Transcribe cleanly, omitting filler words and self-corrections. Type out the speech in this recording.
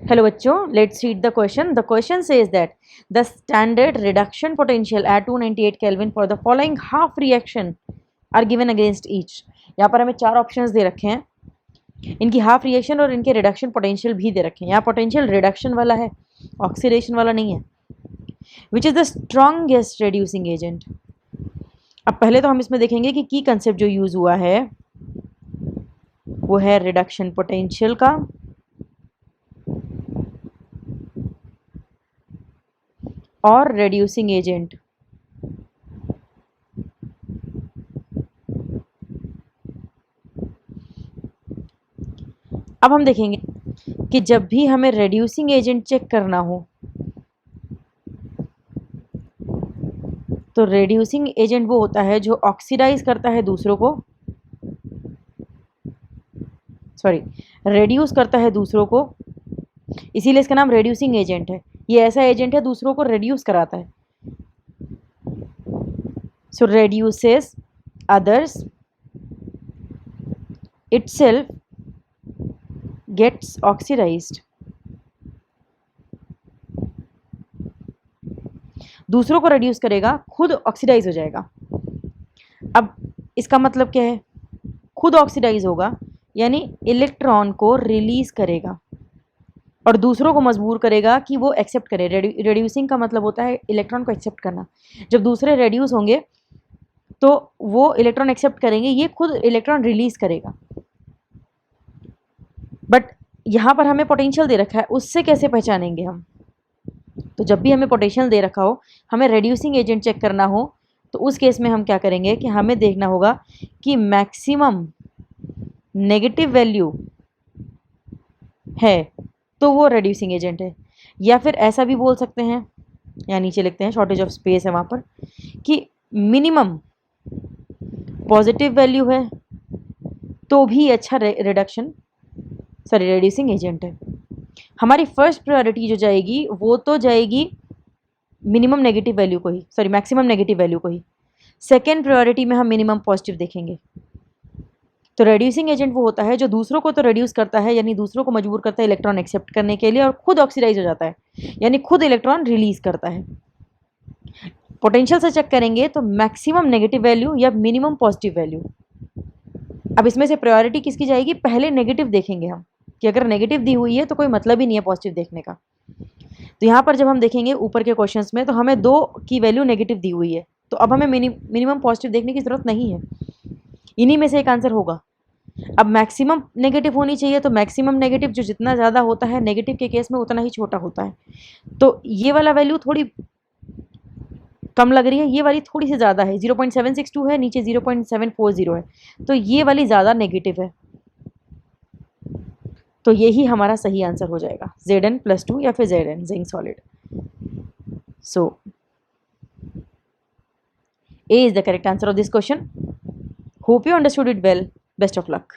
Hello बच्चों, let's read the question. The question says that the standard reduction potential at 298 Kelvin for the following half reaction are given against each. यहाँ पर हमें चार options दे रखे हैं, इनकी half reaction और इनके रिडक्शन पोटेंशियल भी दे रखे हैं. यहाँ पोटेंशियल रिडक्शन वाला है, ऑक्सीडेशन वाला नहीं है. Which is the strongest reducing agent. अब पहले तो हम इसमें देखेंगे कि की कंसेप्ट जो यूज़ हुआ है वो है रिडक्शन पोटेंशियल का और रेड्यूसिंग एजेंट. अब हम देखेंगे कि जब भी हमें रेड्यूसिंग एजेंट चेक करना हो तो रेड्यूसिंग एजेंट वो होता है जो ऑक्सीडाइज करता है दूसरों को, रेड्यूस करता है दूसरों को, इसीलिए इसका नाम रेड्यूसिंग एजेंट है. ये ऐसा एजेंट है दूसरों को रेड्यूस कराता है. सो reduces others, itself gets oxidised. दूसरों को रेड्यूस करेगा, खुद ऑक्सीडाइज हो जाएगा. अब इसका मतलब क्या है? खुद ऑक्सीडाइज होगा यानी इलेक्ट्रॉन को रिलीज करेगा और दूसरों को मजबूर करेगा कि वो एक्सेप्ट करे. रेड्यूसिंग का मतलब होता है इलेक्ट्रॉन को एक्सेप्ट करना. जब दूसरे रेड्यूस होंगे तो वो इलेक्ट्रॉन एक्सेप्ट करेंगे, ये खुद इलेक्ट्रॉन रिलीज करेगा. बट यहाँ पर हमें पोटेंशियल दे रखा है, उससे कैसे पहचानेंगे हम? तो जब भी हमें पोटेंशियल दे रखा हो, हमें रेड्यूसिंग एजेंट चेक करना हो, तो उस केस में हम क्या करेंगे कि हमें देखना होगा कि मैक्सिमम नेगेटिव वैल्यू है तो वो रेड्यूसिंग एजेंट है. या फिर ऐसा भी बोल सकते हैं, या नीचे लिखते हैं, शॉर्टेज ऑफ स्पेस है वहाँ पर, कि मिनिमम पॉजिटिव वैल्यू है तो भी अच्छा रेड्यूसिंग एजेंट है. हमारी फर्स्ट प्रायोरिटी जो जाएगी वो तो जाएगी मिनिमम नेगेटिव वैल्यू को ही, मैक्सिमम नेगेटिव वैल्यू को ही. सेकेंड प्रायोरिटी में हम मिनिमम पॉजिटिव देखेंगे. तो रेड्यूसिंग एजेंट वो होता है जो दूसरों को तो रेड्यूस करता है, यानी दूसरों को मजबूर करता है इलेक्ट्रॉन एक्सेप्ट करने के लिए, और खुद ऑक्सीडाइज हो जाता है यानी खुद इलेक्ट्रॉन रिलीज करता है. पोटेंशियल से चेक करेंगे तो मैक्सिमम नेगेटिव वैल्यू या मिनिमम पॉजिटिव वैल्यू. अब इसमें से प्रायोरिटी किसकी जाएगी? पहले नेगेटिव देखेंगे हम, कि अगर नेगेटिव दी हुई है तो कोई मतलब ही नहीं है पॉजिटिव देखने का. तो यहाँ पर जब हम देखेंगे ऊपर के क्वेश्चंस में, तो हमें 2 की वैल्यू नेगेटिव दी हुई है, तो अब हमें मिनिमम पॉजिटिव देखने की ज़रूरत नहीं है. इन्हीं में से एक आंसर होगा. अब मैक्सिमम नेगेटिव होनी चाहिए, तो मैक्सिमम नेगेटिव जो जितना ज़्यादा होता है नेगेटिव के केस में उतना ही छोटा होता है. तो ये वाला वैल्यू थोड़ी कम लग रही है, ये वाली थोड़ी सी ज़्यादा है. 0.762 है, नीचे 0.740 है, तो ये वाली ज़्यादा नेगेटिव है. तो यही हमारा सही आंसर हो जाएगा, Zn+2 या फिर Zn, zinc solid. So A is the correct answer of this question. Hope you understood it well. Best of luck.